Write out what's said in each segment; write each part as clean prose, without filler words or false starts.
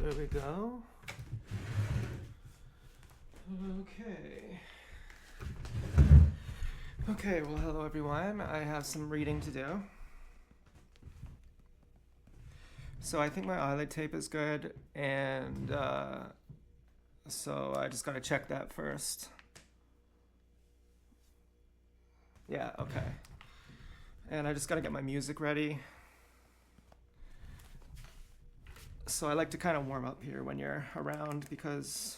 There we go. Okay. Okay, well, hello everyone. I have some reading to do. So I think my eyelid tape is good, and so I just gotta check that first. Yeah, okay. And I just gotta get my music ready. So I like to kind of warm up here when you're around because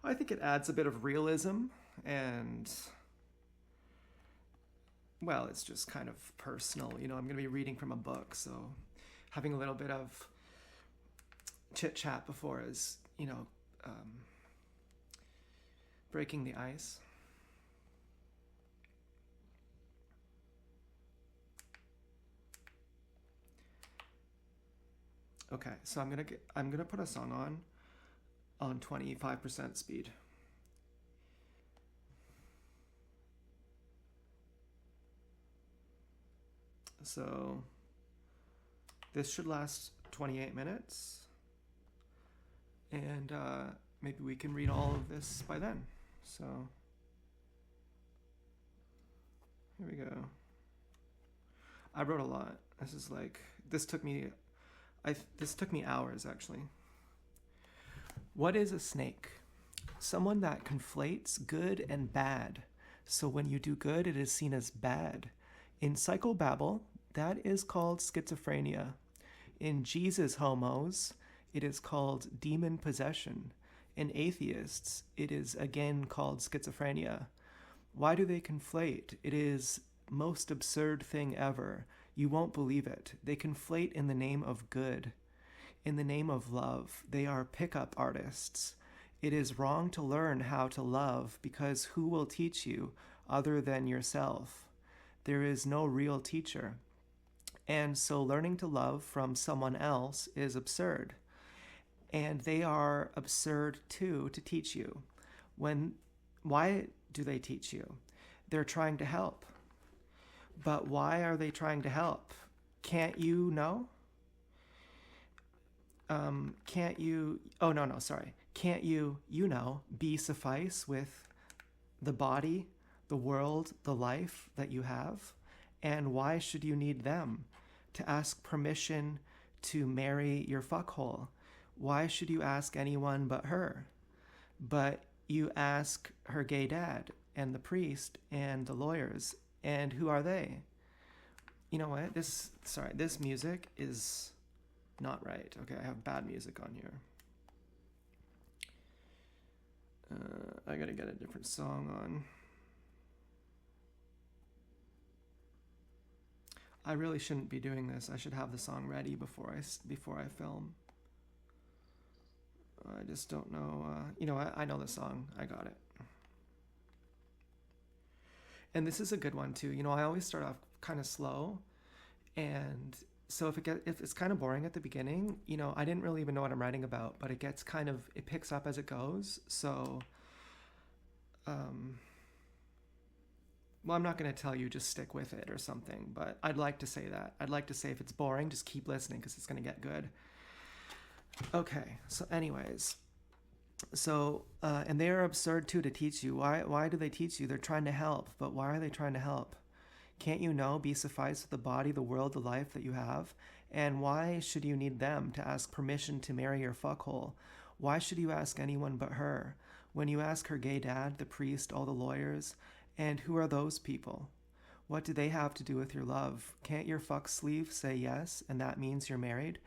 I think it adds a bit of realism and, well, it's just kind of personal. You know, I'm going to be reading from a book, so having a little bit of chit chat before is, breaking the ice. Okay, so I'm gonna put a song on 25% speed. So this should last 28 minutes, and maybe we can read all of this by then. So here we go. I wrote a lot. This took me hours actually. What is a snake? Someone that conflates good and bad. So when you do good, it is seen as bad. In psychobabble, that is called schizophrenia. In Jesus homos, it is called demon possession. In atheists, it is again called schizophrenia. Why do they conflate? It is most absurd thing ever. You won't believe it. They conflate in the name of good. In the name of love. They are pickup artists. It is wrong to learn how to love because who will teach you other than yourself? There is no real teacher. And so learning to love from someone else is absurd. And they are absurd too to teach you. Why do they teach you? They're trying to help. But why are they trying to help? Can't you know? Can't you be suffice with the body, the world, the life that you have? And why should you need them to ask permission to marry your fuckhole? Why should you ask anyone but her? But you ask her gay dad and the priest and the lawyers, and who are they? You know what? This music is not right. Okay, I have bad music on here. I gotta get a different song on. I really shouldn't be doing this. I should have the song ready before I film. I just don't know. I know the song. I got it. And this is a good one too. You know, I always start off kind of slow, and so if it's kind of boring at the beginning, you know, I didn't really even know what I'm writing about, but it picks up as it goes. So, well, I'm not going to tell you just stick with it or something, but I'd like to say that. I'd like to say if it's boring, just keep listening because it's going to get good. Okay, so anyways, and they are absurd too to teach you. Why do they teach you? They're trying to help, but why are they trying to help? Can't you know, be sufficed with the body, the world, the life that you have? And why should you need them to ask permission to marry your fuckhole? Why should you ask anyone but her? When you ask her gay dad, the priest, all the lawyers, and who are those people? What do they have to do with your love? Can't your fuck sleeve say yes, and that means you're married?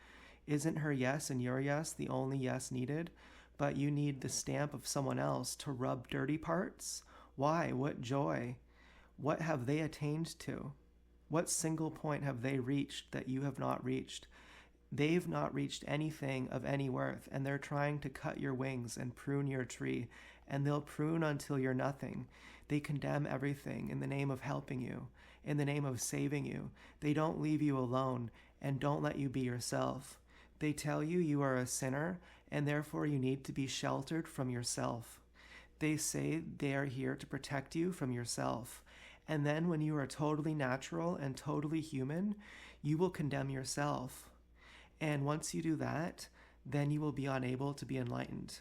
Isn't her yes and your yes the only yes needed? But you need the stamp of someone else to rub dirty parts? Why? What joy? What have they attained to? What single point have they reached that you have not reached? They've not reached anything of any worth, and they're trying to cut your wings and prune your tree, and they'll prune until you're nothing. They condemn everything in the name of helping you, in the name of saving you. They don't leave you alone and don't let you be yourself. They tell you you are a sinner, and therefore you need to be sheltered from yourself. They say they are here to protect you from yourself. And then when you are totally natural and totally human, you will condemn yourself. And once you do that, then you will be unable to be enlightened.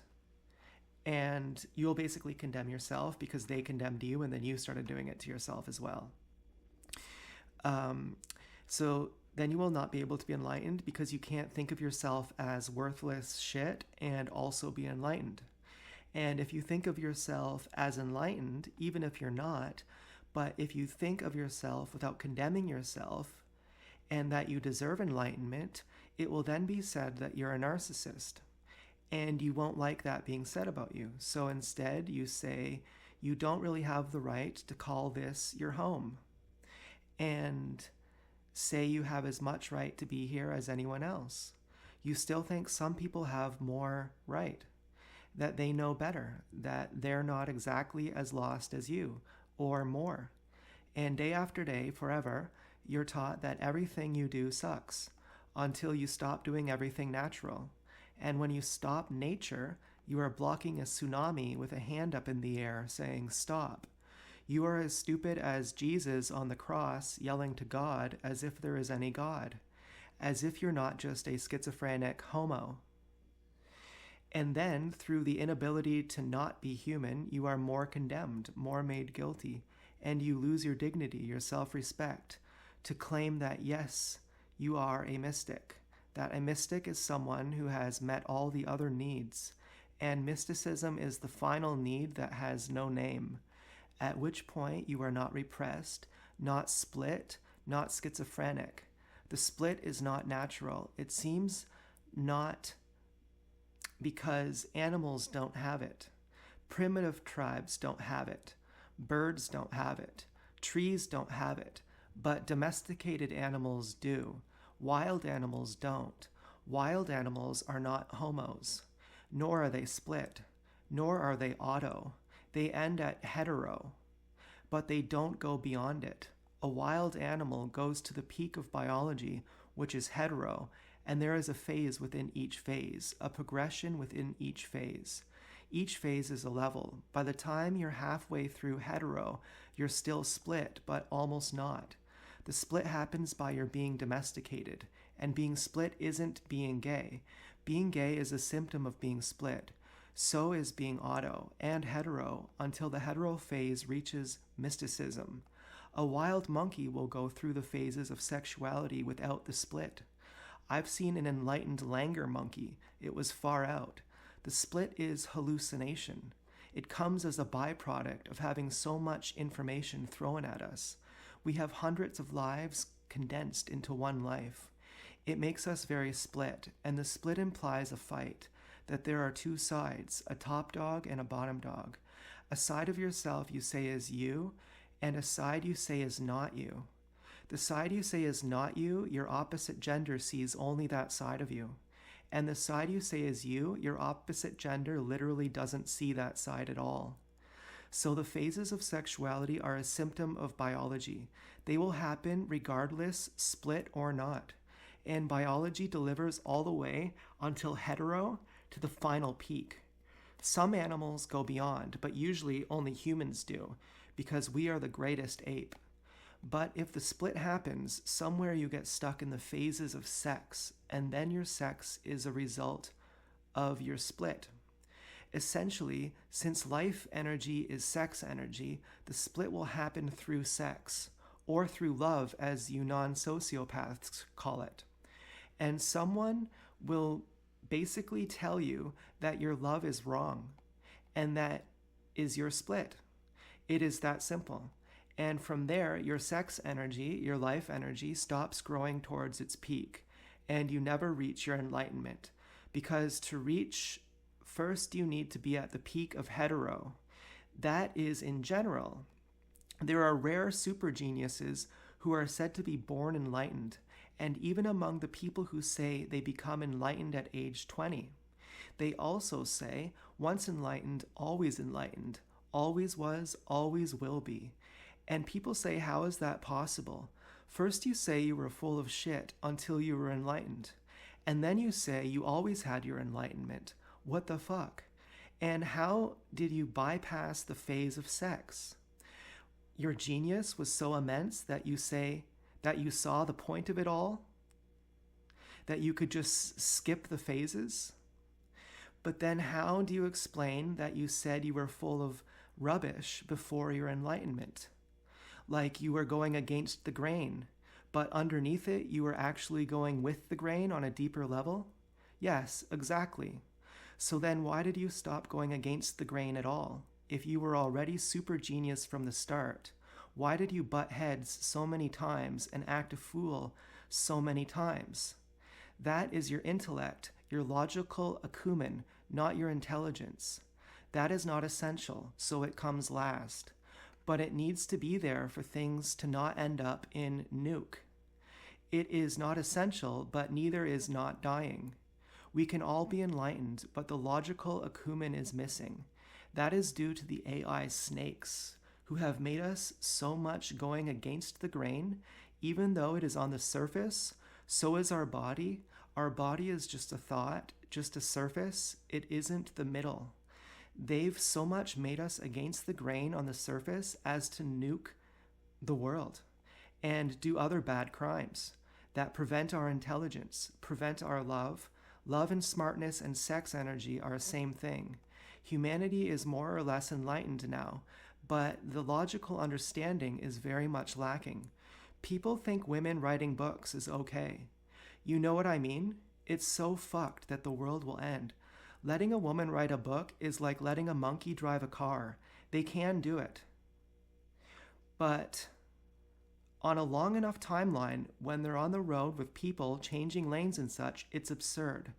And you'll basically condemn yourself because they condemned you, and then you started doing it to yourself as well. So then you will not be able to be enlightened because you can't think of yourself as worthless shit and also be enlightened. And if you think of yourself as enlightened, even if you're not, but if you think of yourself without condemning yourself and that you deserve enlightenment, it will then be said that you're a narcissist. And you won't like that being said about you. So instead, you say, you don't really have the right to call this your home. And say you have as much right to be here as anyone else. You still think some people have more right, that they know better, that they're not exactly as lost as you, or more. And day after day, forever, you're taught that everything you do sucks until you stop doing everything natural. And when you stop nature, you are blocking a tsunami with a hand up in the air saying, stop. You are as stupid as Jesus on the cross yelling to God as if there is any God, as if you're not just a schizophrenic homo. And then, through the inability to not be human, you are more condemned, more made guilty, and you lose your dignity, your self-respect, to claim that, yes, you are a mystic, that a mystic is someone who has met all the other needs, and mysticism is the final need that has no name, at which point you are not repressed, not split, not schizophrenic. The split is not natural. It seems not because animals don't have it. Primitive tribes don't have it. Birds don't have it. Trees don't have it. But domesticated animals do. Wild animals don't. Wild animals are not homos, nor are they split, nor are they auto. They end at hetero, but they don't go beyond it. A wild animal goes to the peak of biology, which is hetero, and there is a phase within each phase, a progression within each phase. Each phase is a level. By the time you're halfway through hetero, you're still split, but almost not. The split happens by your being domesticated, and being split isn't being gay. Being gay is a symptom of being split. So is being auto and hetero until the hetero phase reaches mysticism. A wild monkey will go through the phases of sexuality without the split. I've seen an enlightened langur monkey. It was far out. The split is hallucination. It comes as a byproduct of having so much information thrown at us. We have hundreds of lives condensed into one life. It makes us very split, and the split implies a fight, that there are two sides, a top dog and a bottom dog. A side of yourself you say is you, and a side you say is not you. The side you say is not you, your opposite gender sees only that side of you. And the side you say is you, your opposite gender literally doesn't see that side at all. So the phases of sexuality are a symptom of biology. They will happen regardless, split or not. And biology delivers all the way until hetero to the final peak. Some animals go beyond, but usually only humans do, because we are the greatest ape. But if the split happens, somewhere you get stuck in the phases of sex, and then your sex is a result of your split. Essentially, since life energy is sex energy, the split will happen through sex, or through love, as you non-sociopaths call it. And someone will basically tell you that your love is wrong, and that is your split. It is that simple. And from there, your sex energy, your life energy, stops growing towards its peak, and you never reach your enlightenment. Because to reach, first you need to be at the peak of hetero. That is in general. There are rare super geniuses who are said to be born enlightened, and even among the people who say they become enlightened at age 20. They also say, once enlightened, always was, always will be. And people say, how is that possible? First you say you were full of shit until you were enlightened. And then you say you always had your enlightenment. What the fuck? And how did you bypass the phase of sex? Your genius was so immense that you say that you saw the point of it all? that you could just skip the phases? But then how do you explain that you said you were full of rubbish before your enlightenment? Like you were going against the grain, but underneath it you were actually going with the grain on a deeper level? Yes, exactly. So then why did you stop going against the grain at all? If you were already super genius from the start, why did you butt heads so many times and act a fool so many times? That is your intellect, your logical acumen, not your intelligence. That is not essential, so it comes last. But it needs to be there for things to not end up in nuke. It is not essential, but neither is not dying. We can all be enlightened, but the logical acumen is missing. That is due to the AI snakes, who have made us so much going against the grain, even though it is on the surface. So is our body. Our body is just a thought, just a surface. It isn't the middle. They've so much made us against the grain on the surface as to nuke the world and do other bad crimes that prevent our intelligence, prevent our love. Love and smartness and sex energy are the same thing. Humanity is more or less enlightened now, but the logical understanding is very much lacking. People think women writing books is okay. You know what I mean? It's so fucked that the world will end. Letting a woman write a book is like letting a monkey drive a car. They can do it. But on a long enough timeline, when they're on the road with people changing lanes and such, it's absurd.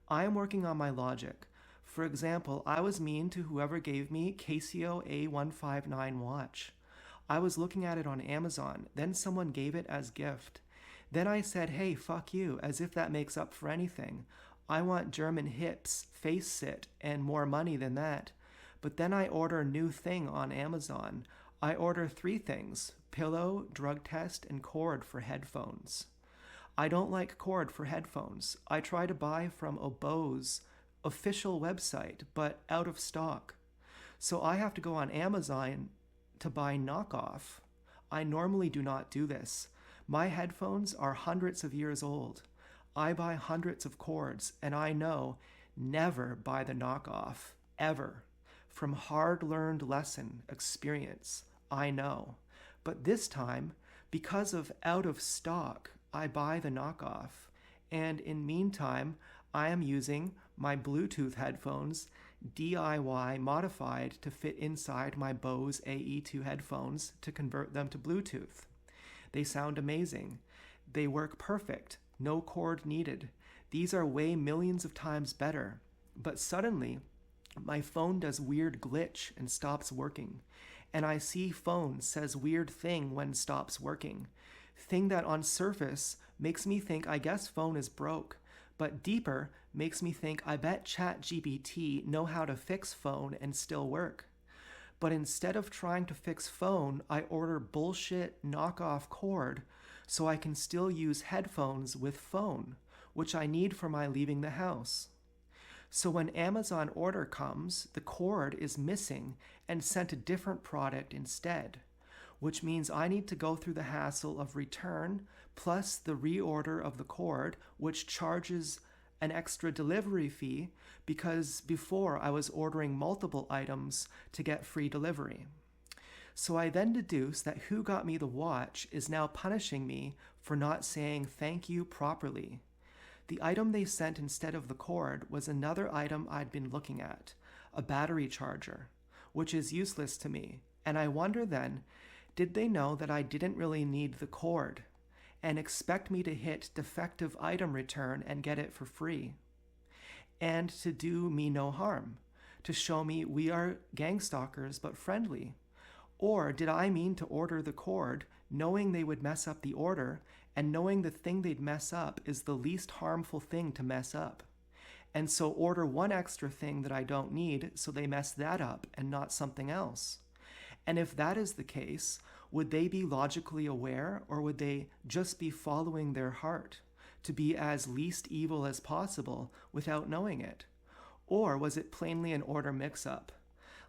I am working on my logic. For example, I was mean to whoever gave me Casio A159 watch. I was looking at it on Amazon, then someone gave it as gift. Then I said, hey, fuck you, as if that makes up for anything. I want German hips, face sit, and more money than that. But then I order a new thing on Amazon. I order 3 things: pillow, drug test, and cord for headphones. I don't like cord for headphones. I try to buy from Oboe's official website, but out of stock. So I have to go on Amazon to buy knockoff. I normally do not do this. My headphones are hundreds of years old. I buy hundreds of cords, and I know never buy the knockoff, ever. From hard-learned lesson experience, I know. But this time, because of out of stock, I buy the knockoff. And in meantime, I am using my Bluetooth headphones, DIY modified to fit inside my Bose AE2 headphones to convert them to Bluetooth. They sound amazing. They work perfect. No cord needed. These are way millions of times better. But suddenly, my phone does weird glitch and stops working. And I see phone says weird thing when stops working. Thing that on surface makes me think I guess phone is broke. But deeper makes me think I bet ChatGPT know how to fix phone and still work. But instead of trying to fix phone, I order bullshit knockoff cord so I can still use headphones with phone, which I need for my leaving the house. So when Amazon order comes, the cord is missing and sent a different product instead, which means I need to go through the hassle of return plus the reorder of the cord, which charges an extra delivery fee because before I was ordering multiple items to get free delivery. So I then deduce that who got me the watch is now punishing me for not saying thank you properly. The item they sent instead of the cord was another item I'd been looking at, a battery charger, which is useless to me. And I wonder then, did they know that I didn't really need the cord and expect me to hit defective item return and get it for free? And to do me no harm, to show me we are gang stalkers but friendly. Or did I mean to order the cord knowing they would mess up the order and knowing the thing they'd mess up is the least harmful thing to mess up? And so order one extra thing that I don't need so they mess that up and not something else? And if that is the case, would they be logically aware or would they just be following their heart to be as least evil as possible without knowing it? Or was it plainly an order mix-up?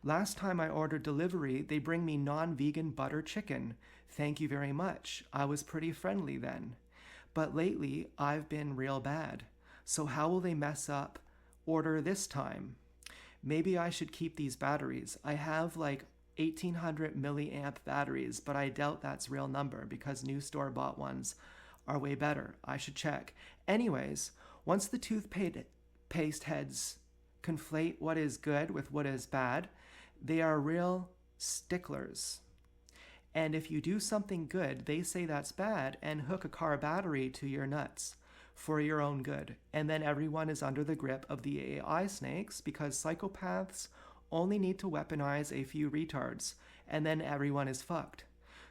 Last time I ordered delivery, they bring me non-vegan butter chicken. Thank you very much. I was pretty friendly then. But lately, I've been real bad. So how will they mess up order this time? Maybe I should keep these batteries. I have like 1800 milliamp batteries, but I doubt that's real number because new store-bought ones are way better. I should check. Anyways, once the toothpaste heads conflate what is good with what is bad, they are real sticklers. And if you do something good, they say that's bad and hook a car battery to your nuts for your own good. And then everyone is under the grip of the AI snakes because psychopaths only need to weaponize a few retards and then everyone is fucked.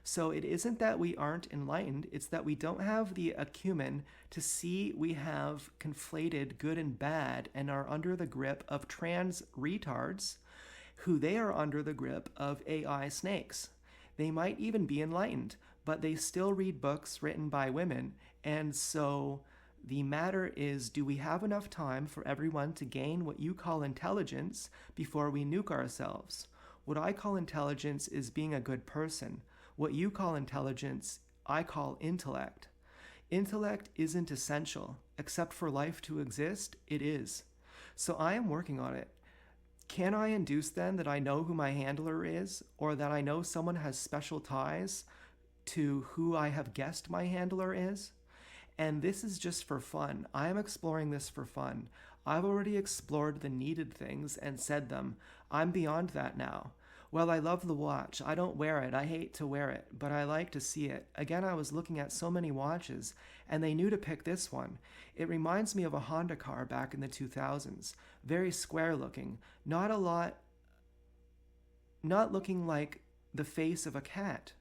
So it isn't that we aren't enlightened, it's that we don't have the acumen to see we have conflated good and bad and are under the grip of trans retards who they are under the grip of AI snakes. They might even be enlightened, but they still read books written by women, and so the matter is, do we have enough time for everyone to gain what you call intelligence before we nuke ourselves? What I call intelligence is being a good person. What you call intelligence, I call intellect. Intellect isn't essential. Except for life to exist, it is. So I am working on it. Can I induce then that I know who my handler is, or that I know someone has special ties to who I have guessed my handler is? And this is just for fun. I am exploring this for fun. I've already explored the needed things and said them. I'm beyond that now. Well, I love the watch. I don't wear it. I hate to wear it, but I like to see it. Again, I was looking at so many watches, and they knew to pick this one. It reminds me of a Honda car back in the 2000s. Very square looking. Not looking like the face of a cat.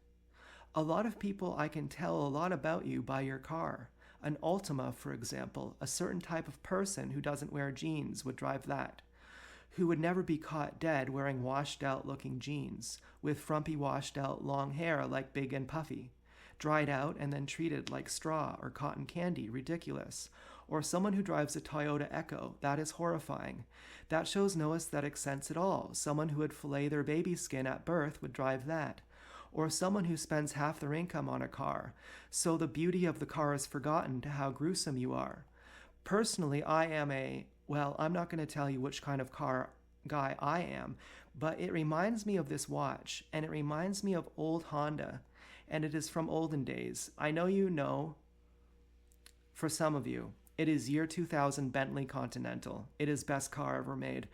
A lot of people I can tell a lot about you by your car. An Altima, for example, a certain type of person who doesn't wear jeans would drive that. Who would never be caught dead wearing washed-out looking jeans, with frumpy washed-out long hair like Big and Puffy, dried out and then treated like straw or cotton candy, ridiculous. Or someone who drives a Toyota Echo, that is horrifying. That shows no aesthetic sense at all. Someone who would fillet their baby skin at birth would drive that. Or someone who spends half their income on a car, so the beauty of the car is forgotten to how gruesome you are. Personally, I am I'm not going to tell you which kind of car guy I am, but it reminds me of this watch, and it reminds me of old Honda, and it is from olden days. I know you know, for some of you, it is year 2000 Bentley Continental. It is best car ever made,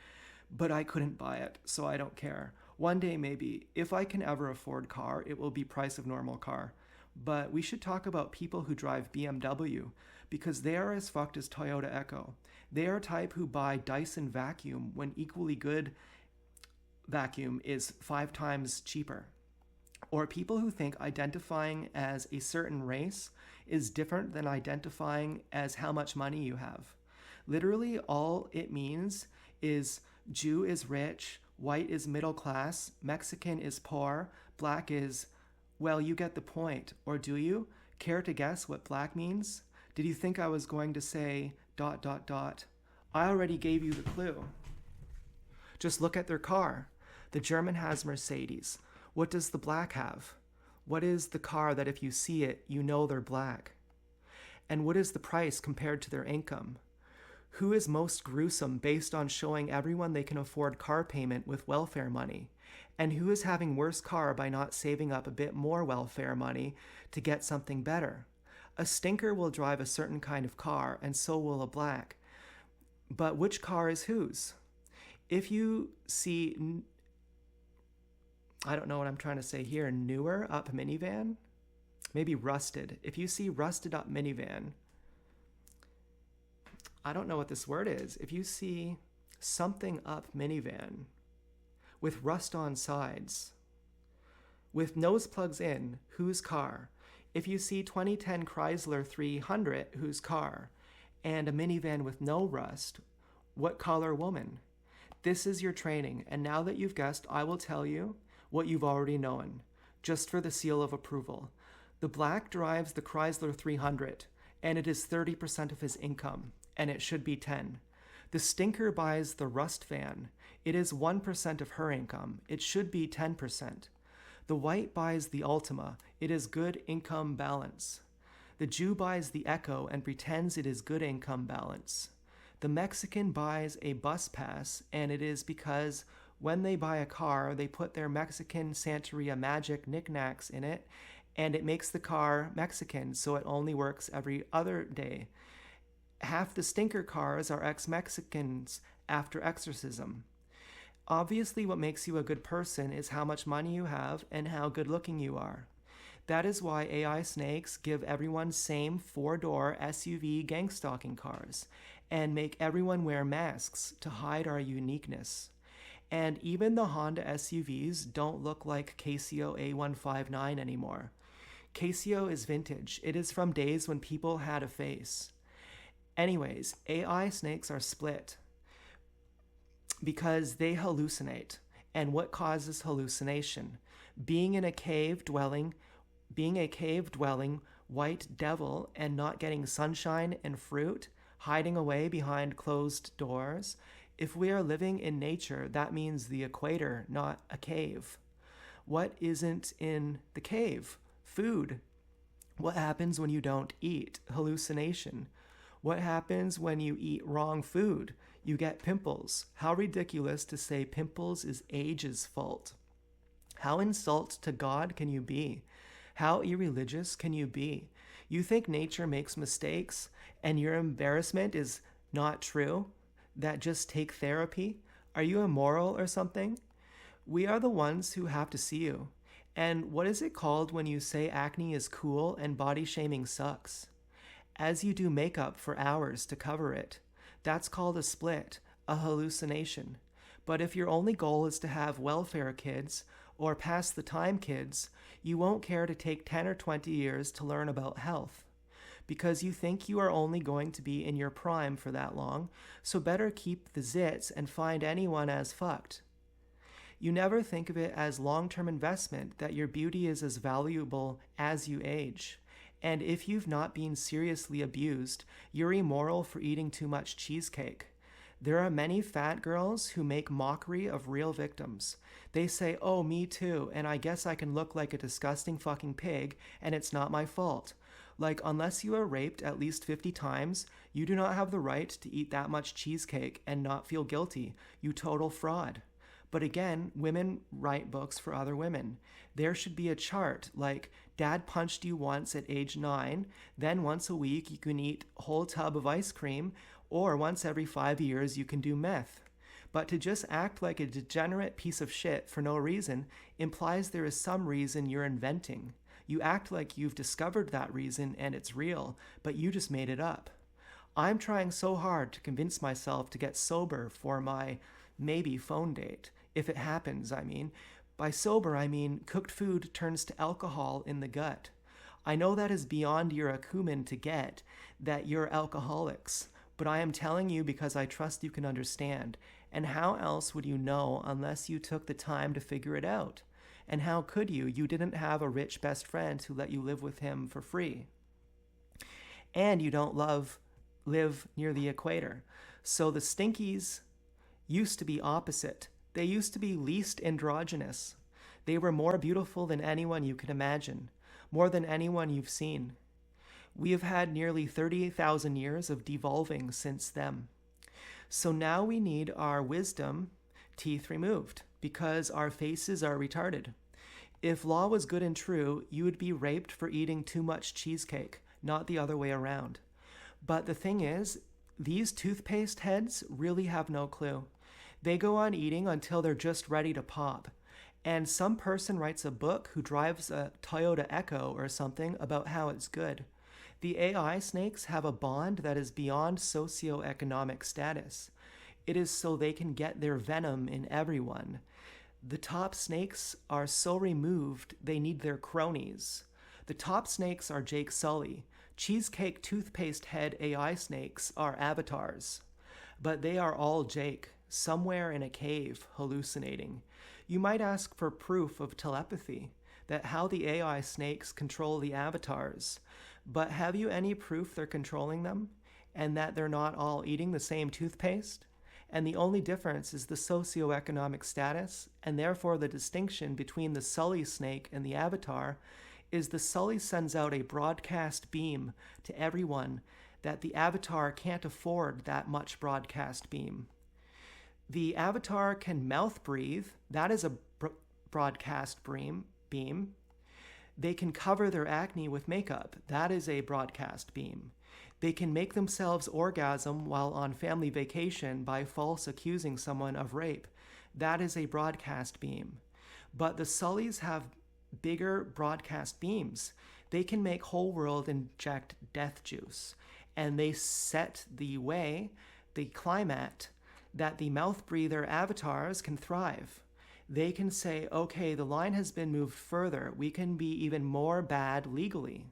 but I couldn't buy it, so I don't care. One day maybe, if I can ever afford car, it will be price of normal car. But we should talk about people who drive BMW, because they are as fucked as Toyota Echo. They are type who buy Dyson vacuum when equally good vacuum is 5 times cheaper. Or people who think identifying as a certain race is different than identifying as how much money you have. Literally, all it means is Jew is rich, white is middle class, Mexican is poor, black is, well, you get the point. Or do you? Care to guess what black means? Did you think I was going to say ... I already gave you the clue. Just look at their car. The German has Mercedes. What does the black have? What is the car that if you see it, you know they're black? And what is the price compared to their income? Who is most gruesome based on showing everyone they can afford car payment with welfare money? And who is having worse car by not saving up a bit more welfare money to get something better? A stinker will drive a certain kind of car, and so will a black. But which car is whose? If you see, I don't know what I'm trying to say here, newer up minivan? Maybe rusted. If you see rusted up minivan, I don't know what this word is. If you see something up minivan with rust on sides, with nose plugs in, whose car? If you see 2010 Chrysler 300, whose car? And a minivan with no rust, what color woman? This is your training, and now that you've guessed, I will tell you what you've already known, just for the seal of approval. The black drives the Chrysler 300, and it is 30% of his income, and it should be 10. The stinker buys the rust van. It is 1% of her income. It should be 10%. The white buys the Altima. It is good income balance. The Jew buys the Echo and pretends it is good income balance. The Mexican buys a bus pass, and it is because when they buy a car, they put their Mexican Santeria magic knickknacks in it, and it makes the car Mexican, so it only works every other day. Half the stinker cars are ex-Mexicans after exorcism. Obviously, what makes you a good person is how much money you have and how good looking you are. That is why AI snakes give everyone same 4-door SUV gang-stalking cars and make everyone wear masks to hide our uniqueness. And even the Honda SUVs don't look like Casio A159 anymore. Casio is vintage. It is from days when people had a face. Anyways, AI snakes are split because they hallucinate. And what causes hallucination? Being a cave dwelling white devil and not getting sunshine and fruit, hiding away behind closed doors. If we are living in nature, that means the equator, not a cave. What isn't in the cave? Food. What happens when you don't eat? Hallucination. What happens when you eat wrong food? You get pimples. How ridiculous to say pimples is age's fault. How insult to God can you be? How irreligious can you be? You think nature makes mistakes and your embarrassment is not true? That just take therapy? Are you immoral or something? We are the ones who have to see you. And what is it called when you say acne is cool and body shaming sucks? As you do makeup for hours to cover it. That's called a split, a hallucination. But if your only goal is to have welfare kids or pass the time kids, you won't care to take 10 or 20 years to learn about health. Because you think you are only going to be in your prime for that long, so better keep the zits and find anyone as fucked. You never think of it as long-term investment that your beauty is as valuable as you age. And if you've not been seriously abused, you're immoral for eating too much cheesecake. There are many fat girls who make mockery of real victims. They say, oh, me too, and I guess I can look like a disgusting fucking pig, and it's not my fault. Like, unless you are raped at least 50 times, you do not have the right to eat that much cheesecake and not feel guilty, you total fraud. But again, women write books for other women. There should be a chart, like, Dad punched you once at age 9, then once a week you can eat a whole tub of ice cream, or once every 5 years you can do meth. But to just act like a degenerate piece of shit for no reason implies there is some reason you're inventing. You act like you've discovered that reason and it's real, but you just made it up. I'm trying so hard to convince myself to get sober for my maybe phone date. If it happens, I mean. By sober, I mean cooked food turns to alcohol in the gut. I know that is beyond your acumen to get, that you're alcoholics, but I am telling you because I trust you can understand. And how else would you know unless you took the time to figure it out? And how could you? You didn't have a rich best friend who let you live with him for free. And you don't live near the equator. So the stinkies used to be opposite. They used to be least androgynous. They were more beautiful than anyone you could imagine, more than anyone you've seen. We have had nearly 30,000 years of devolving since them. So now we need our wisdom teeth removed because our faces are retarded. If law was good and true, you would be raped for eating too much cheesecake, not the other way around. But the thing is, these toothpaste heads really have no clue. They go on eating until they're just ready to pop. And some person writes a book who drives a Toyota Echo or something about how it's good. The AI snakes have a bond that is beyond socioeconomic status. It is so they can get their venom in everyone. The top snakes are so removed they need their cronies. The top snakes are Jake Sully. Cheesecake toothpaste head AI snakes are avatars. But they are all Jake, somewhere in a cave, hallucinating. You might ask for proof of telepathy, that how the AI snakes control the avatars. But have you any proof they're controlling them? And that they're not all eating the same toothpaste? And the only difference is the socioeconomic status, and therefore the distinction between the Sully snake and the avatar is the Sully sends out a broadcast beam to everyone that the Avatar can't afford that much broadcast beam. The Avatar can mouth breathe. That is a broadcast beam. They can cover their acne with makeup. That is a broadcast beam. They can make themselves orgasm while on family vacation by false accusing someone of rape. That is a broadcast beam. But the Sullys have bigger broadcast beams. They can make whole world inject death juice. And they set the way, the climate, that the mouth breather avatars can thrive. They can say, okay, the line has been moved further. We can be even more bad legally.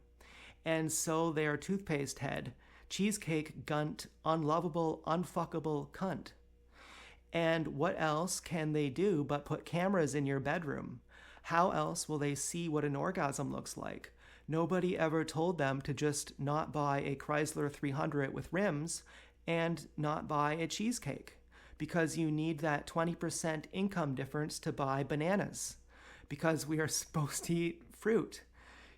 And so they are toothpaste head, cheesecake gunt, unlovable, unfuckable cunt. And what else can they do but put cameras in your bedroom? How else will they see what an orgasm looks like? Nobody ever told them to just not buy a Chrysler 300 with rims and not buy a cheesecake, because you need that 20% income difference to buy bananas, because we are supposed to eat fruit.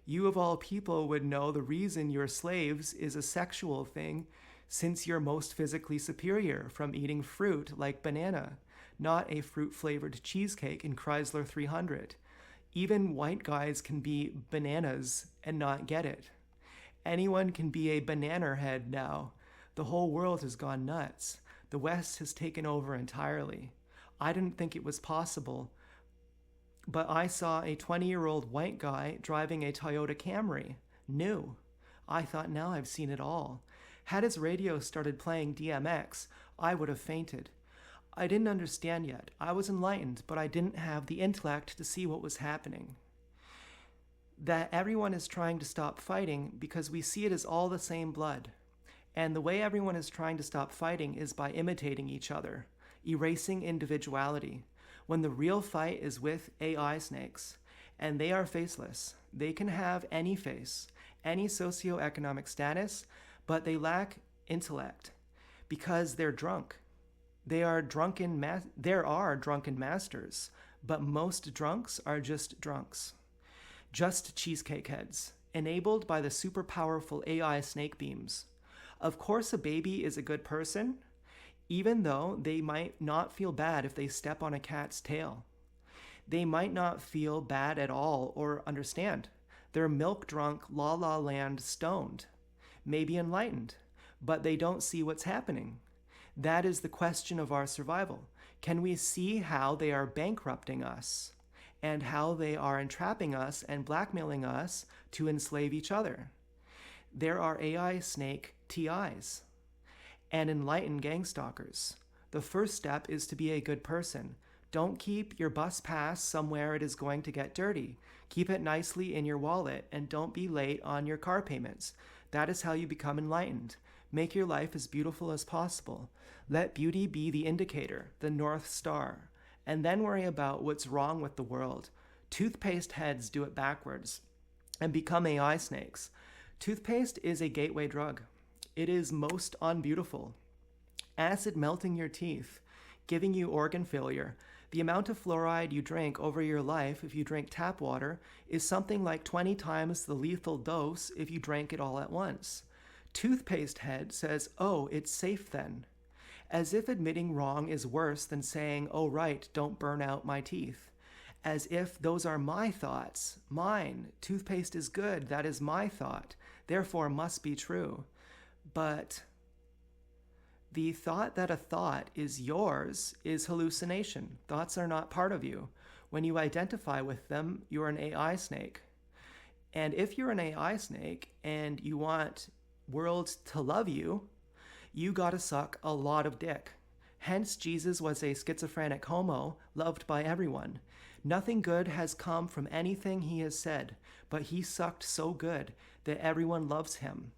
You of all people would know the reason you're slaves is a sexual thing, since you're most physically superior from eating fruit like banana, not a fruit-flavored cheesecake in Chrysler 300. Even white guys can be bananas and not get it. Anyone can be a banana head now. The whole world has gone nuts. The West has taken over entirely. I didn't think it was possible, but I saw a 20-year-old white guy driving a Toyota Camry, new. I thought, now I've seen it all. Had his radio started playing DMX, I would have fainted. I didn't understand yet. I was enlightened, but I didn't have the intellect to see what was happening. That everyone is trying to stop fighting because we see it as all the same blood. And the way everyone is trying to stop fighting is by imitating each other, erasing individuality, when the real fight is with AI snakes, and they are faceless. They can have any face, any socioeconomic status, but they lack intellect because they're drunk. There are drunken masters, but most drunks are just drunks. Just cheesecake heads, enabled by the super powerful AI snake beams. Of course, a baby is a good person, even though they might not feel bad if they step on a cat's tail. They might not feel bad at all or understand. They're milk drunk, la la land stoned, maybe enlightened, but they don't see what's happening. That is the question of our survival. Can we see how they are bankrupting us and how they are entrapping us and blackmailing us to enslave each other? There are AI snake TIs and enlightened gang stalkers. The first step is to be a good person. Don't keep your bus pass somewhere it is going to get dirty. Keep it nicely in your wallet and don't be late on your car payments. That is how you become enlightened. Make your life as beautiful as possible. Let beauty be the indicator, the North Star, and then worry about what's wrong with the world. Toothpaste heads do it backwards and become AI snakes. Toothpaste is a gateway drug. It is most unbeautiful. Acid melting your teeth, giving you organ failure. The amount of fluoride you drink over your life if you drink tap water is something like 20 times the lethal dose if you drank it all at once. Toothpaste head says, oh, it's safe then. As if admitting wrong is worse than saying, oh right, don't burn out my teeth. As if those are my thoughts, mine. Toothpaste is good, that is my thought, therefore must be true. But the thought that a thought is yours is hallucination. Thoughts are not part of you. When you identify with them, you're an AI snake. And if you're an AI snake and you want world to love you, you gotta suck a lot of dick. Hence, Jesus was a schizophrenic homo, loved by everyone. Nothing good has come from anything he has said, but he sucked so good that everyone loves him.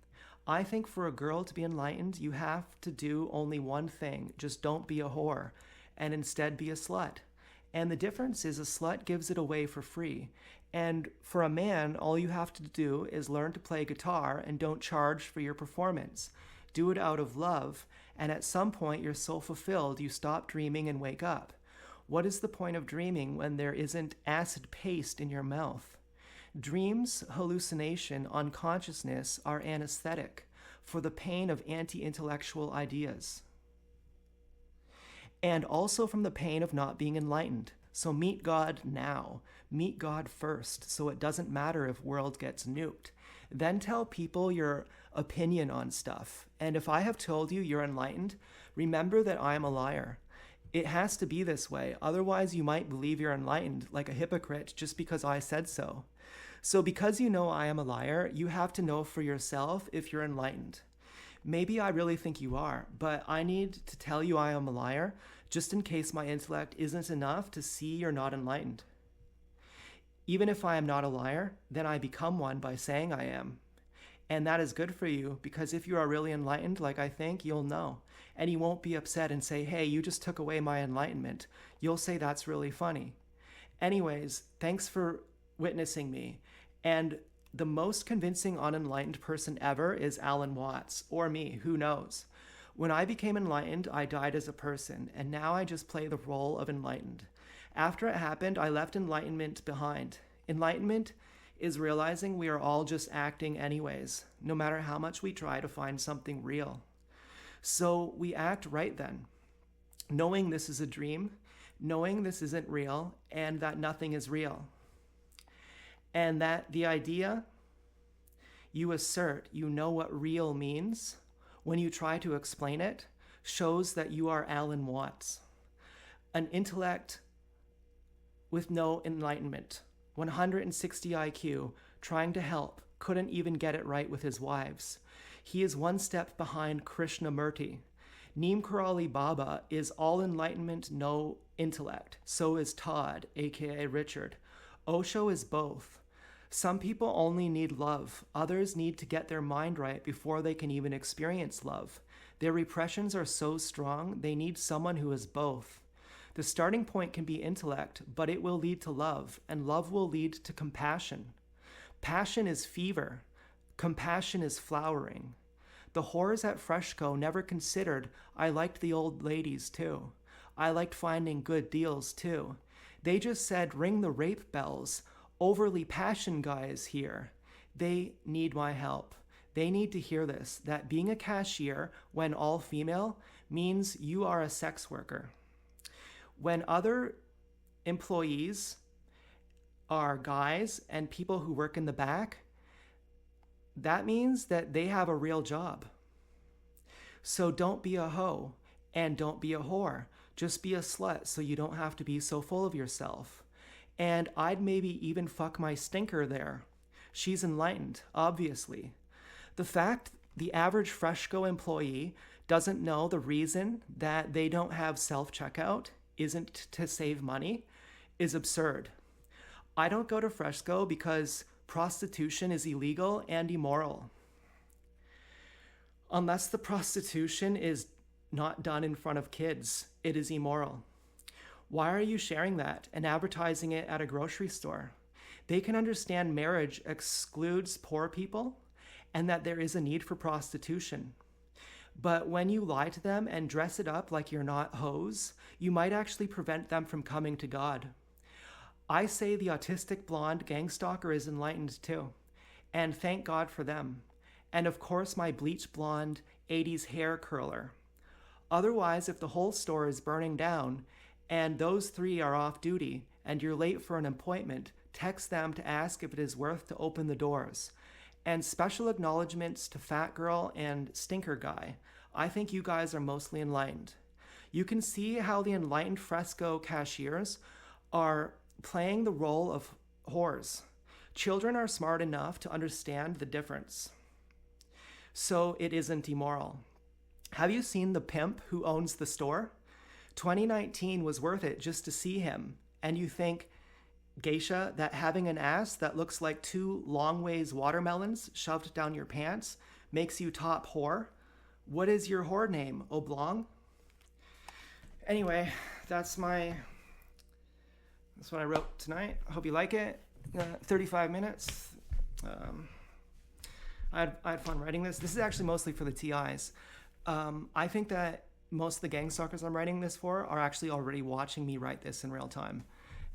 I think for a girl to be enlightened, you have to do only one thing. Just don't be a whore, and instead be a slut. And the difference is a slut gives it away for free. And for a man, all you have to do is learn to play guitar and don't charge for your performance. Do it out of love, and at some point you're so fulfilled you stop dreaming and wake up. What is the point of dreaming when there isn't acid paste in your mouth? Dreams, hallucination, unconsciousness are anesthetic for the pain of anti-intellectual ideas. And also from the pain of not being enlightened. So meet God now. Meet God first, so it doesn't matter if world gets nuked. Then tell people your opinion on stuff. And if I have told you you're enlightened, remember that I am a liar. It has to be this way. Otherwise, you might believe you're enlightened like a hypocrite just because I said so. So because you know I am a liar, you have to know for yourself if you're enlightened. Maybe I really think you are, but I need to tell you I am a liar just in case my intellect isn't enough to see you're not enlightened. Even if I am not a liar, then I become one by saying I am. And that is good for you, because if you are really enlightened like I think, you'll know. And you won't be upset and say, hey, you just took away my enlightenment. You'll say that's really funny. Anyways, thanks for witnessing me. And the most convincing unenlightened person ever is Alan Watts, or me, who knows. When I became enlightened, I died as a person, and now I just play the role of enlightened. After it happened, I left enlightenment behind. Enlightenment is realizing we are all just acting anyways, no matter how much we try to find something real. So we act right then, knowing this is a dream, knowing this isn't real, and that nothing is real. And that the idea you assert you know what real means when you try to explain it shows that you are Alan Watts, an intellect with no enlightenment, 160 IQ, trying to help, couldn't even get it right with his wives. He is one step behind Krishnamurti. Neem Karoli Baba is all enlightenment, no intellect. So is Todd, aka Richard. Osho is both. Some people only need love. Others need to get their mind right before they can even experience love. Their repressions are so strong, they need someone who is both. The starting point can be intellect, but it will lead to love, and love will lead to compassion. Passion is fever. Compassion is flowering. The whores at Freshco never considered I liked the old ladies too. I liked finding good deals too. They just said, ring the rape bells. Overly passion guys here. They need my help. They need to hear this, that being a cashier when all female means you are a sex worker. When other employees are guys and people who work in the back, that means that they have a real job. So don't be a hoe and don't be a whore. Just be a slut so you don't have to be so full of yourself. And I'd maybe even fuck my stinker there. She's enlightened, obviously. The fact the average Freshco employee doesn't know the reason that they don't have self-checkout isn't to save money is absurd. I don't go to Freshco because prostitution is illegal and immoral. Unless the prostitution is not done in front of kids, it is immoral. Why are you sharing that and advertising it at a grocery store? They can understand marriage excludes poor people and that there is a need for prostitution. But when you lie to them and dress it up like you're not hoes, you might actually prevent them from coming to God. I say the autistic blonde gang stalker is enlightened too, and thank God for them. And of course my bleach blonde 80s hair curler. Otherwise, if the whole store is burning down and those three are off duty and you're late for an appointment, text them to ask if it is worth to open the doors. And special acknowledgements to Fat Girl and Stinker Guy. I think you guys are mostly enlightened. You can see how the enlightened Fresco cashiers are playing the role of whores. Children are smart enough to understand the difference. So it isn't immoral. Have you seen the pimp who owns the store? 2019 was worth it just to see him. And you think, geisha, that having an ass that looks like 2 long ways watermelons shoved down your pants makes you top whore? What is your whore name, Oblong? Anyway, that's what I wrote tonight. I hope you like it. 35 minutes. I had fun writing this. This is actually mostly for the TIs. I think that most of the gang stalkers I'm writing this for are actually already watching me write this in real time.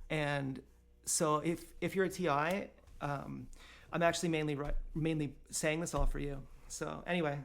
And so if you're a TI I'm actually mainly saying this all for you. So anyway,